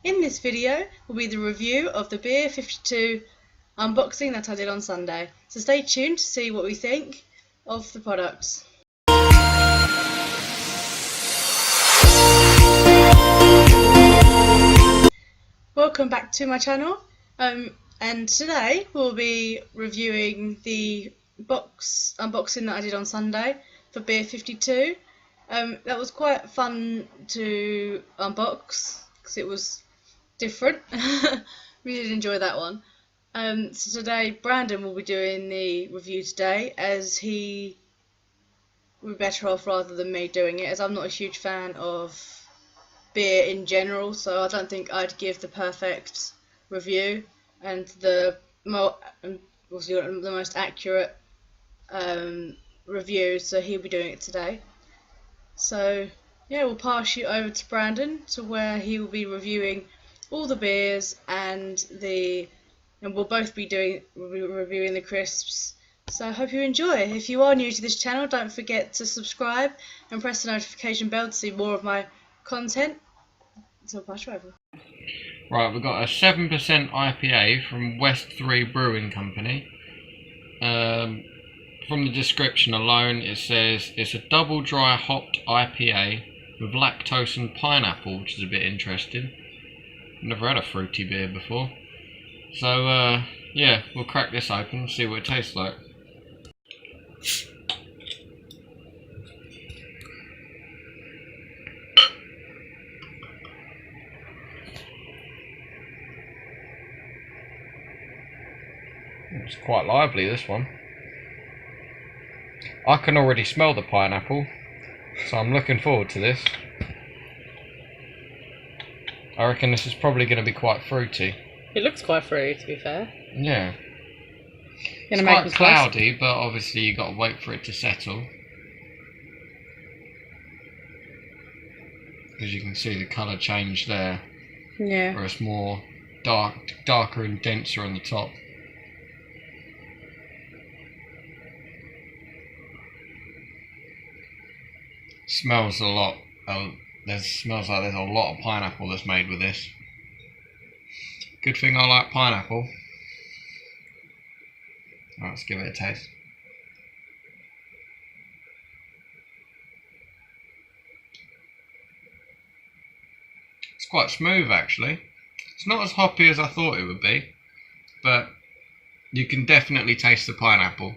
In this video will be the review of the Beer 52 unboxing that I did on Sunday, so stay tuned to see what we think of the products. Welcome back to my channel, and today we'll be reviewing the box unboxing that I did on Sunday for Beer 52. That was quite fun to unbox because it was different. Really did enjoy that one. So today Brandon will be doing the review today, as he would be better off rather than me doing it, as I'm not a huge fan of beer in general, so I don't think I'd give the perfect review and the most accurate review, so he'll be doing it today. So yeah, we'll pass you over to Brandon to where he will be reviewing all the beers and we'll both be reviewing the crisps. So I hope you enjoy. If you are new to this channel, don't forget to subscribe and press the notification bell to see more of my content. So I'll pass you over. Right, we've got a 7% IPA from West 3 Brewing Company. From the description alone, it says it's a double dry hopped IPA with lactose and pineapple, which is a bit interesting. Never had a fruity beer before. So yeah, we'll crack this open and see what it tastes like. It's quite lively, this one. I can already smell the pineapple, so I'm looking forward to this. I reckon this is probably going to be quite fruity. It looks quite fruity, to be fair. Yeah. It's quite cloudy, but obviously you've got to wait for it to settle. As you can see, the colour change there. Yeah. Where it's more darker and denser on the top. Smells a lot. Smells like there's a lot of pineapple that's made with this. Good thing I like pineapple. Right, let's give it a taste. It's quite smooth, actually. It's not as hoppy as I thought it would be, but you can definitely taste the pineapple.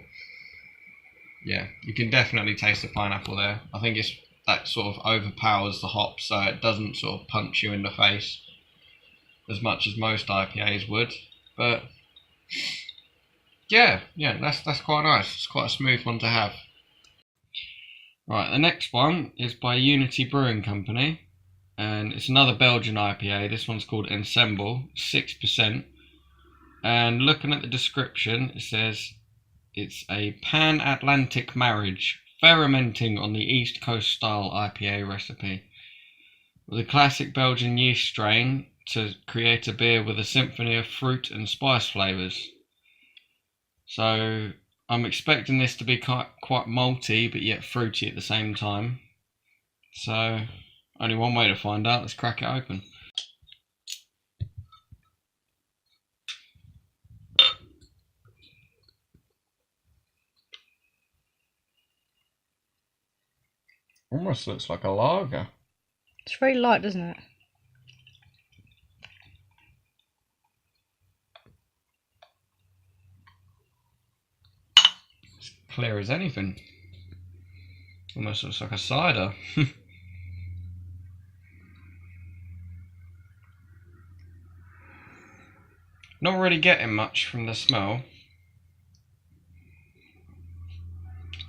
Yeah, you can definitely taste the pineapple there. I think that sort of overpowers the hop, so it doesn't sort of punch you in the face as much as most IPAs would. But yeah, that's quite nice. It's quite a smooth one to have. Right, the next one is by Unity Brewing Company, and it's another Belgian IPA. This one's called Ensemble, 6%. And looking at the description, it says it's a pan-Atlantic marriage, fermenting on the East Coast style IPA recipe, with a classic Belgian yeast strain to create a beer with a symphony of fruit and spice flavours. So I'm expecting this to be quite malty, but yet fruity at the same time. So only one way to find out. Let's crack it open. Almost looks like a lager. It's very light, doesn't it? It's clear as anything. Almost looks like a cider. Not really getting much from the smell.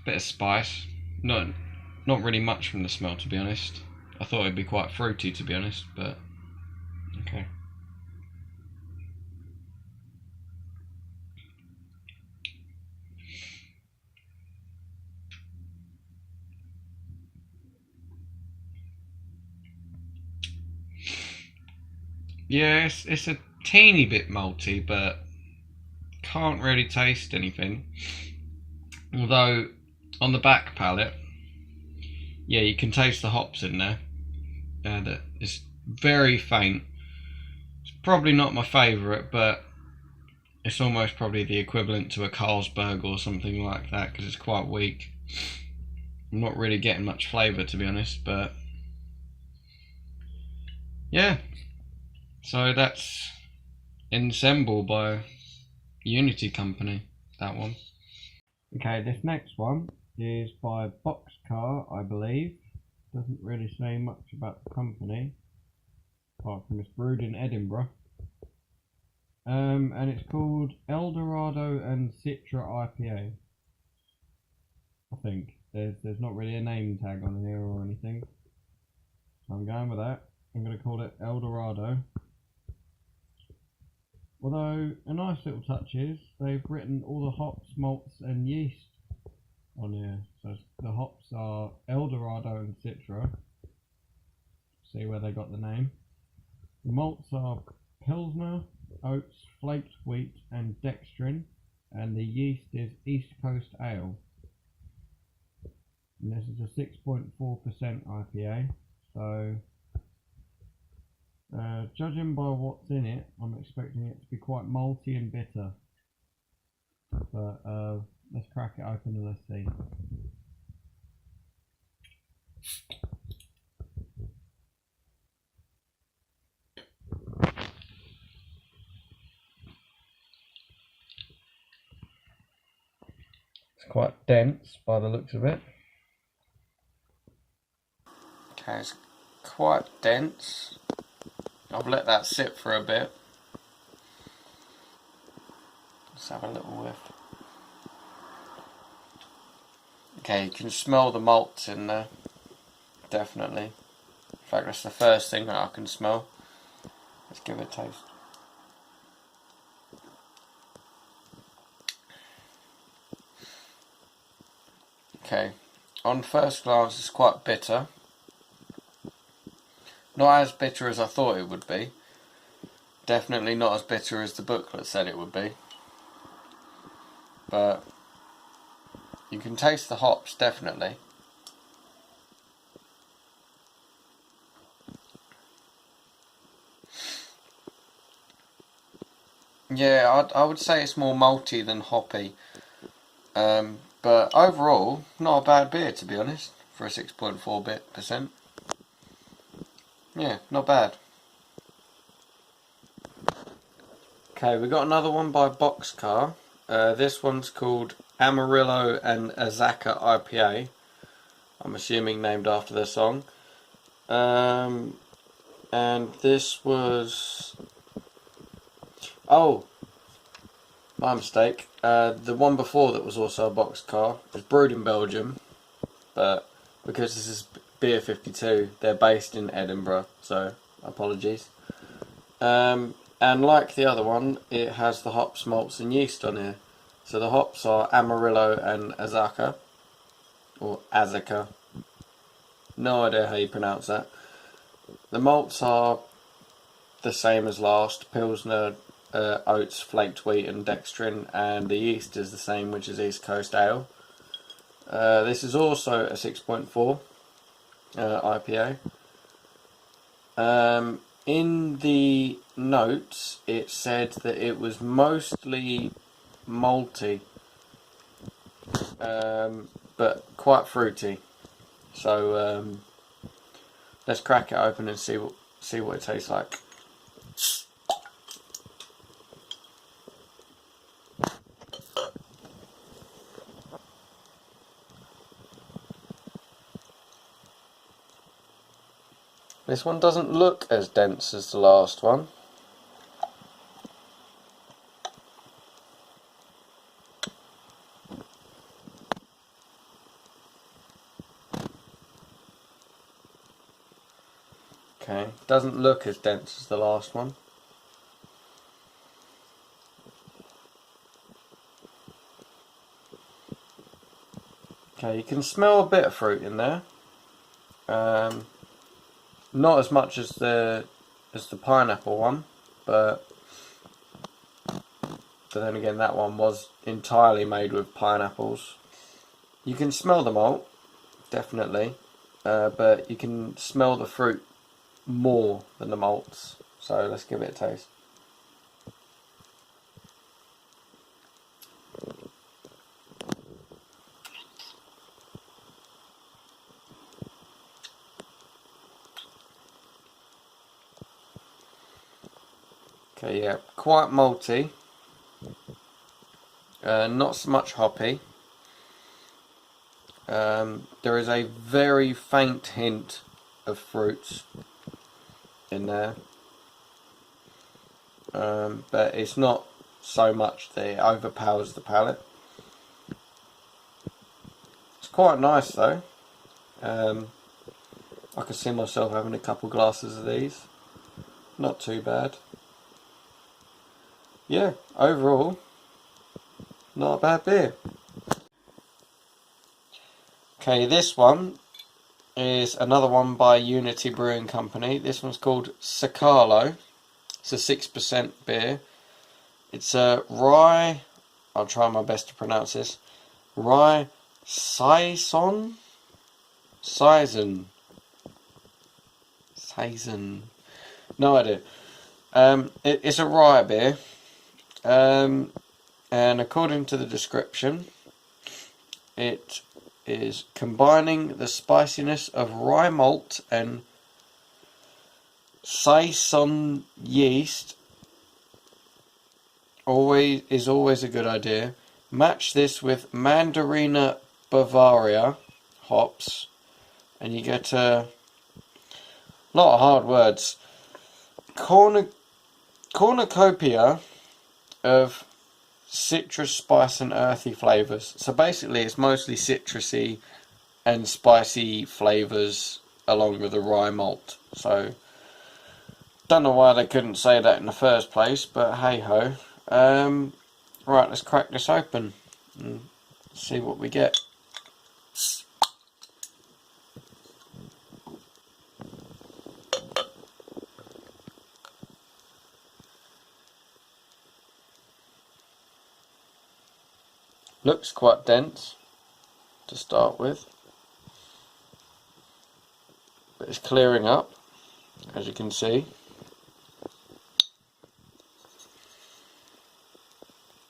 Bit of spice. Not really much from the smell, to be honest. I thought it'd be quite fruity, to be honest, but okay. Yeah, it's a teeny bit malty, but can't really taste anything. Although on the back palate, yeah, you can taste the hops in there. That is very faint. It's probably not my favourite, but it's almost probably the equivalent to a Carlsberg or something like that, because it's quite weak. I'm not really getting much flavour, to be honest, but yeah. So that's Ensemble by Unity Company, that one. Okay, this next one is by Boxcar, I believe. Doesn't really say much about the company, apart from it's brewed in Edinburgh. And it's called Dorado and Citra IPA. I think there's not really a name tag on here or anything, so I'm going with that. I'm going to call it Dorado. Although a nice little touch is they've written all the hops, malts, and yeast on here. So the hops are Dorado and Citra. See where they got the name. The malts are Pilsner, oats, flaked wheat, and dextrin, and the yeast is East Coast Ale. And this is a 6.4% IPA, so judging by what's in it, I'm expecting it to be quite malty and bitter. But let's crack it open and let's see. It's quite dense by the looks of it. Okay, it's quite dense. I've let that sit for a bit. Let's have a little whiff. Okay, you can smell the malts in there, definitely. In fact, that's the first thing that I can smell. Let's give it a taste. Okay, on first glance it's quite bitter. Not as bitter as I thought it would be. Definitely not as bitter as the booklet said it would be. But you can taste the hops, definitely. Yeah, I would say it's more malty than hoppy. But overall, not a bad beer, to be honest, for a 6.4%. Yeah, not bad. Okay, we got another one by Boxcar. This one's called Amarillo and Azekah IPA. I'm assuming named after their song. And this was... Oh, my mistake. The one before that was also a Boxcar is brewed in Belgium, but because this is Beer 52, they're based in Edinburgh, so apologies. And like the other one, it has the hops, malts, and yeast on here. So the hops are Amarillo and Azekah, or Azekah. No idea how you pronounce that. The malts are the same as last, Pilsner, oats, flaked wheat, and dextrin, and the yeast is the same, which is East Coast Ale. This is also a 6.4 IPA. In the notes, it said that it was mostly malty, but quite fruity. So let's crack it open and see what it tastes like. This one doesn't look as dense as the last one. Okay, doesn't look as dense as the last one. Okay, you can smell a bit of fruit in there. Not as much as the pineapple one, but then again that one was entirely made with pineapples. You can smell the malt, definitely, but you can smell the fruit more than the malts. So let's give it a taste. Okay, yeah, quite malty. Not so much hoppy. There is a very faint hint of fruits in there, but it's not so much that it overpowers the palate. It's quite nice though. I could see myself having a couple glasses of these. Not too bad. Yeah, overall, not a bad beer. Okay, this one is another one by Unity Brewing Company. This one's called Cicol. It's a 6% beer. It's a rye, I'll try my best to pronounce this, rye saison? Saison. No idea. It's a rye beer. And according to the description, it is combining the spiciness of rye malt and saison yeast. Always a good idea. Match this with Mandarina Bavaria hops, and you get a lot of hard words. Cornucopia of citrus, spice and earthy flavours. So basically it's mostly citrusy and spicy flavours along with the rye malt. So don't know why they couldn't say that in the first place, but hey ho. Right, let's crack this open and see what we get. Looks quite dense to start with, but it's clearing up, as you can see.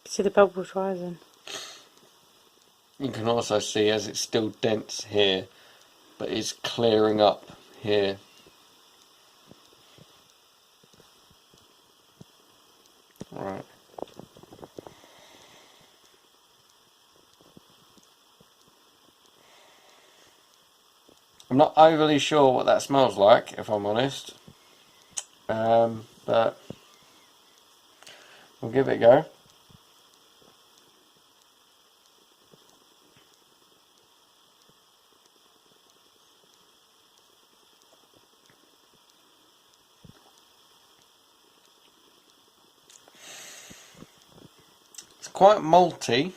See the bubbles rising. You can also see as it's still dense here, but it's clearing up here. Right. I'm not overly sure what that smells like, if I'm honest, but we'll give it a go. It's quite malty.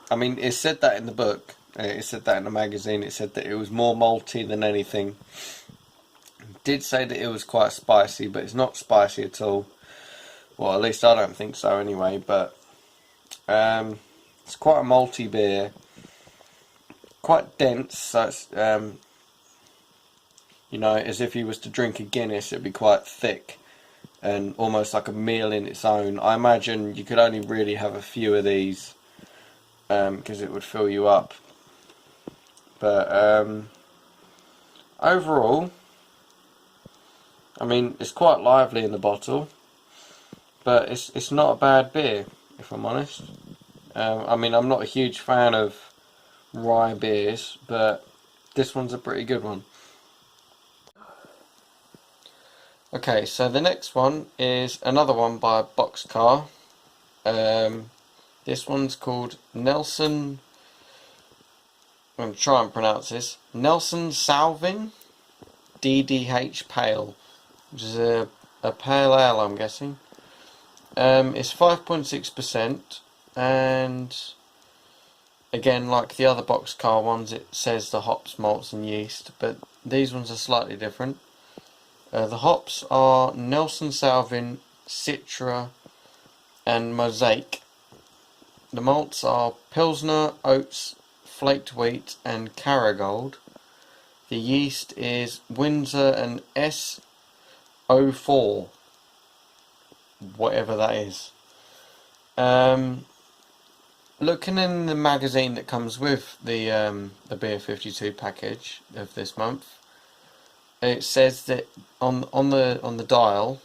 I mean, it said that in the book, it said that in the magazine, it said that it was more malty than anything. It did say that it was quite spicy, but it's not spicy at all. Well, at least I don't think so anyway, but it's quite a malty beer. Quite dense, so it's, you know, as if you was to drink a Guinness, it'd be quite thick and almost like a meal in its own. I imagine you could only really have a few of these because it would fill you up. But overall, I mean, it's quite lively in the bottle, but it's not a bad beer, if I'm honest. I mean, I'm not a huge fan of rye beers, but this one's a pretty good one. Okay, so the next one is another one by Boxcar. This one's called Nelson. I'm going to try and pronounce this. Nelson Salvin DDH Pale, which is a pale ale, I'm guessing. It's 5.6%, and again, like the other Boxcar ones, it says the hops, malts and yeast, but these ones are slightly different. The hops are Nelson Salvin, Citra and Mosaic. The malts are Pilsner, Oats, Flaked Wheat and Caragold. The yeast is Windsor and S04, whatever that is. Looking in the magazine that comes with the Beer 52 package of this month, it says that on the dial,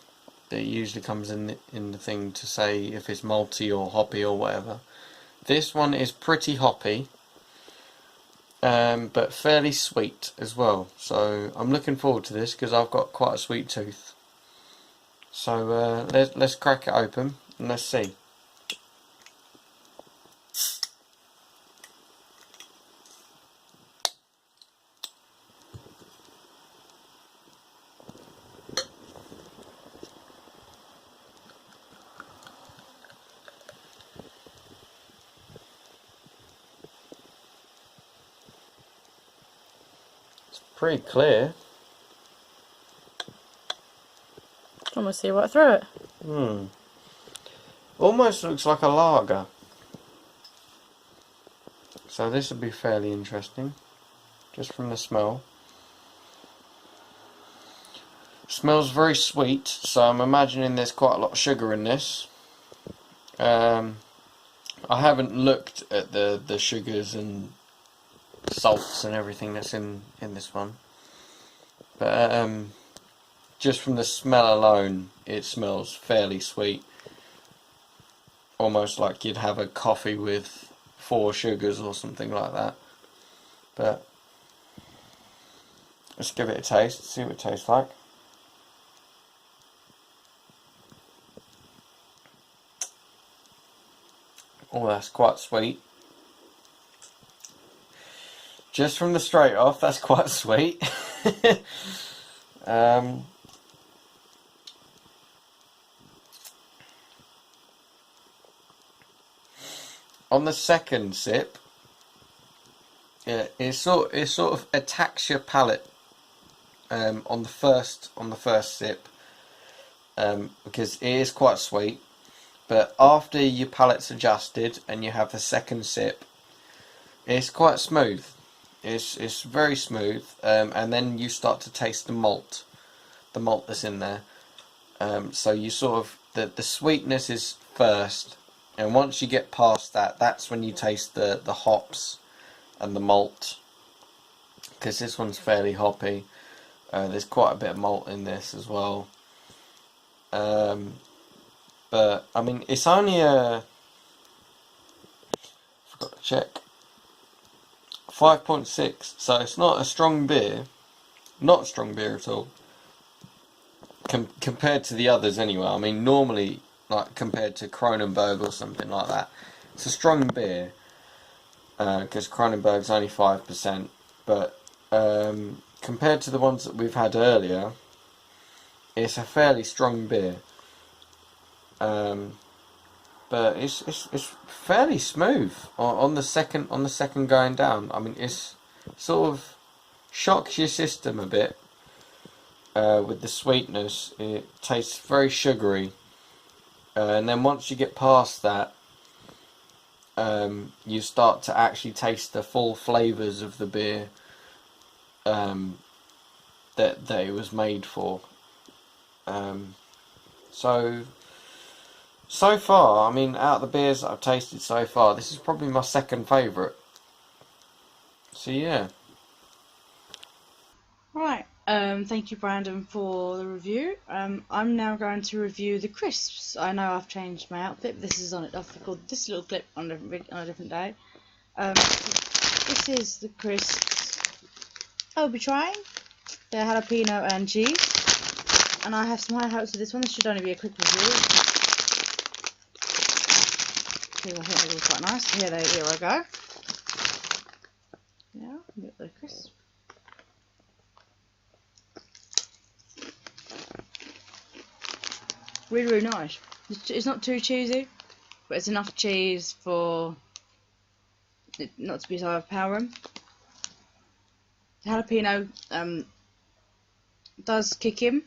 that usually comes in the thing to say if it's malty or hoppy or whatever. This one is pretty hoppy, but fairly sweet as well. So I'm looking forward to this because I've got quite a sweet tooth. So let's crack it open and let's see. Pretty clear. Almost see right through it. Almost looks like a lager. So this will be fairly interesting, just from the smell. Smells very sweet, so I'm imagining there's quite a lot of sugar in this. I haven't looked at the sugars and salts and everything that's in this one, but just from the smell alone, it smells fairly sweet, almost like you'd have a coffee with 4 sugars or something like that. But let's give it a taste, see what it tastes like. Oh, that's quite sweet. Just from the straight off, that's quite sweet. On the second sip, it sort of attacks your palate on the first sip, because it is quite sweet. But after your palate's adjusted and you have the second sip, it's quite smooth. It's very smooth, and then you start to taste the malt that's in there. So you sort of the sweetness is first, and once you get past that, that's when you taste the hops and the malt. Because this one's fairly hoppy. There's quite a bit of malt in this as well. But I mean, it's only forgot to check. 5.6, so it's not a strong beer, not a strong beer at all, compared to the others anyway. I mean, normally, like compared to Kronenberg or something like that, it's a strong beer, because Kronenberg's only 5%, but compared to the ones that we've had earlier, it's a fairly strong beer. But it's fairly smooth on the second going down. I mean, it's sort of shocks your system a bit with the sweetness. It tastes very sugary, and then once you get past that, you start to actually taste the full flavours of the beer that it was made for. So far, I mean, out of the beers that I've tasted so far, this is probably my second favourite. So yeah. Right, thank you Brandon for the review. I'm now going to review the crisps. I know I've changed my outfit, but this is on it. I've recorded this little clip on a different day. This is the crisps I'll be trying. They're jalapeno and cheese. And I have some high hopes for this one. This should only be a quick review. I think they look quite nice. Here I go. Yeah, get the crisp. Really, really nice. It's not too cheesy, but it's enough cheese for it not to be so overpowering. The jalapeno does kick in.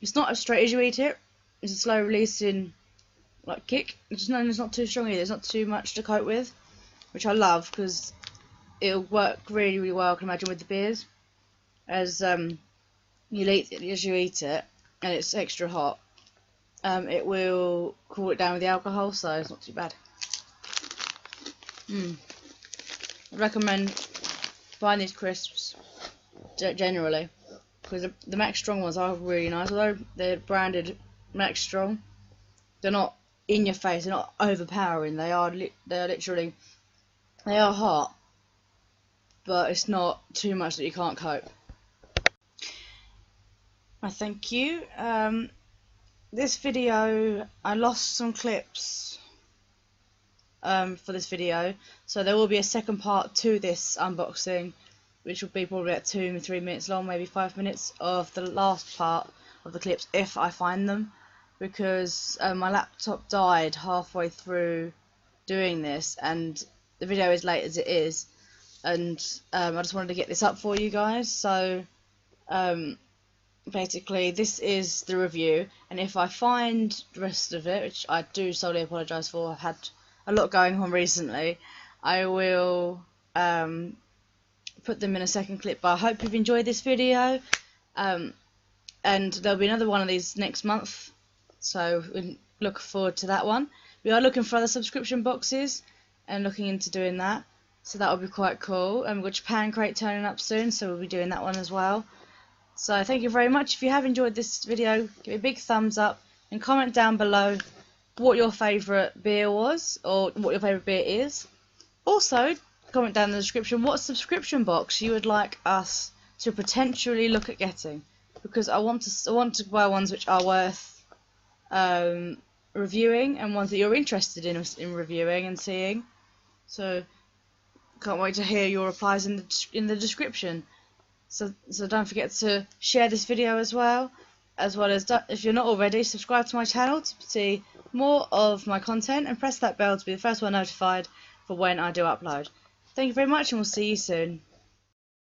It's not as straight as you eat it. It's a slow releasing like kick. It's not too strong either. There's not too much to cope with, which I love because it'll work really, really well. I can imagine with the beers. as you eat it, and it's extra hot, it will cool it down with the alcohol, so it's not too bad. I recommend buying these crisps generally, because the Max Strong ones are really nice. Although they're branded Max Strong, they're not in your face, they're not overpowering. They are literally, they are hot, but it's not too much that you can't cope. Thank you. This video, I lost some clips for this video, so there will be a second part to this unboxing, which will be probably at 2 or 3 minutes long, maybe 5 minutes, of the last part of the clips if I find them, because my laptop died halfway through doing this and the video is late as it is, and I just wanted to get this up for you guys. So basically this is the review, and if I find the rest of it, which I do solely apologise for, I've had a lot going on recently, I will put them in a second clip. But I hope you've enjoyed this video, and there'll be another one of these next month, so we look forward to that one. We are looking for other subscription boxes and looking into doing that, so that will be quite cool. And we've got Japan Crate turning up soon, so we'll be doing that one as well. So thank you very much. If you have enjoyed this video, give it a big thumbs up and comment down below what your favourite beer was, or what your favourite beer is. Also, comment down in the description what subscription box you would like us to potentially look at getting, because I want to buy ones which are worth reviewing, and ones that you're interested in reviewing and seeing. So can't wait to hear your replies in the description. So don't forget to share this video as well as if you're not already, subscribe to my channel to see more of my content, and press that bell to be the first one notified for when I do upload. Thank you very much, and we'll see you soon.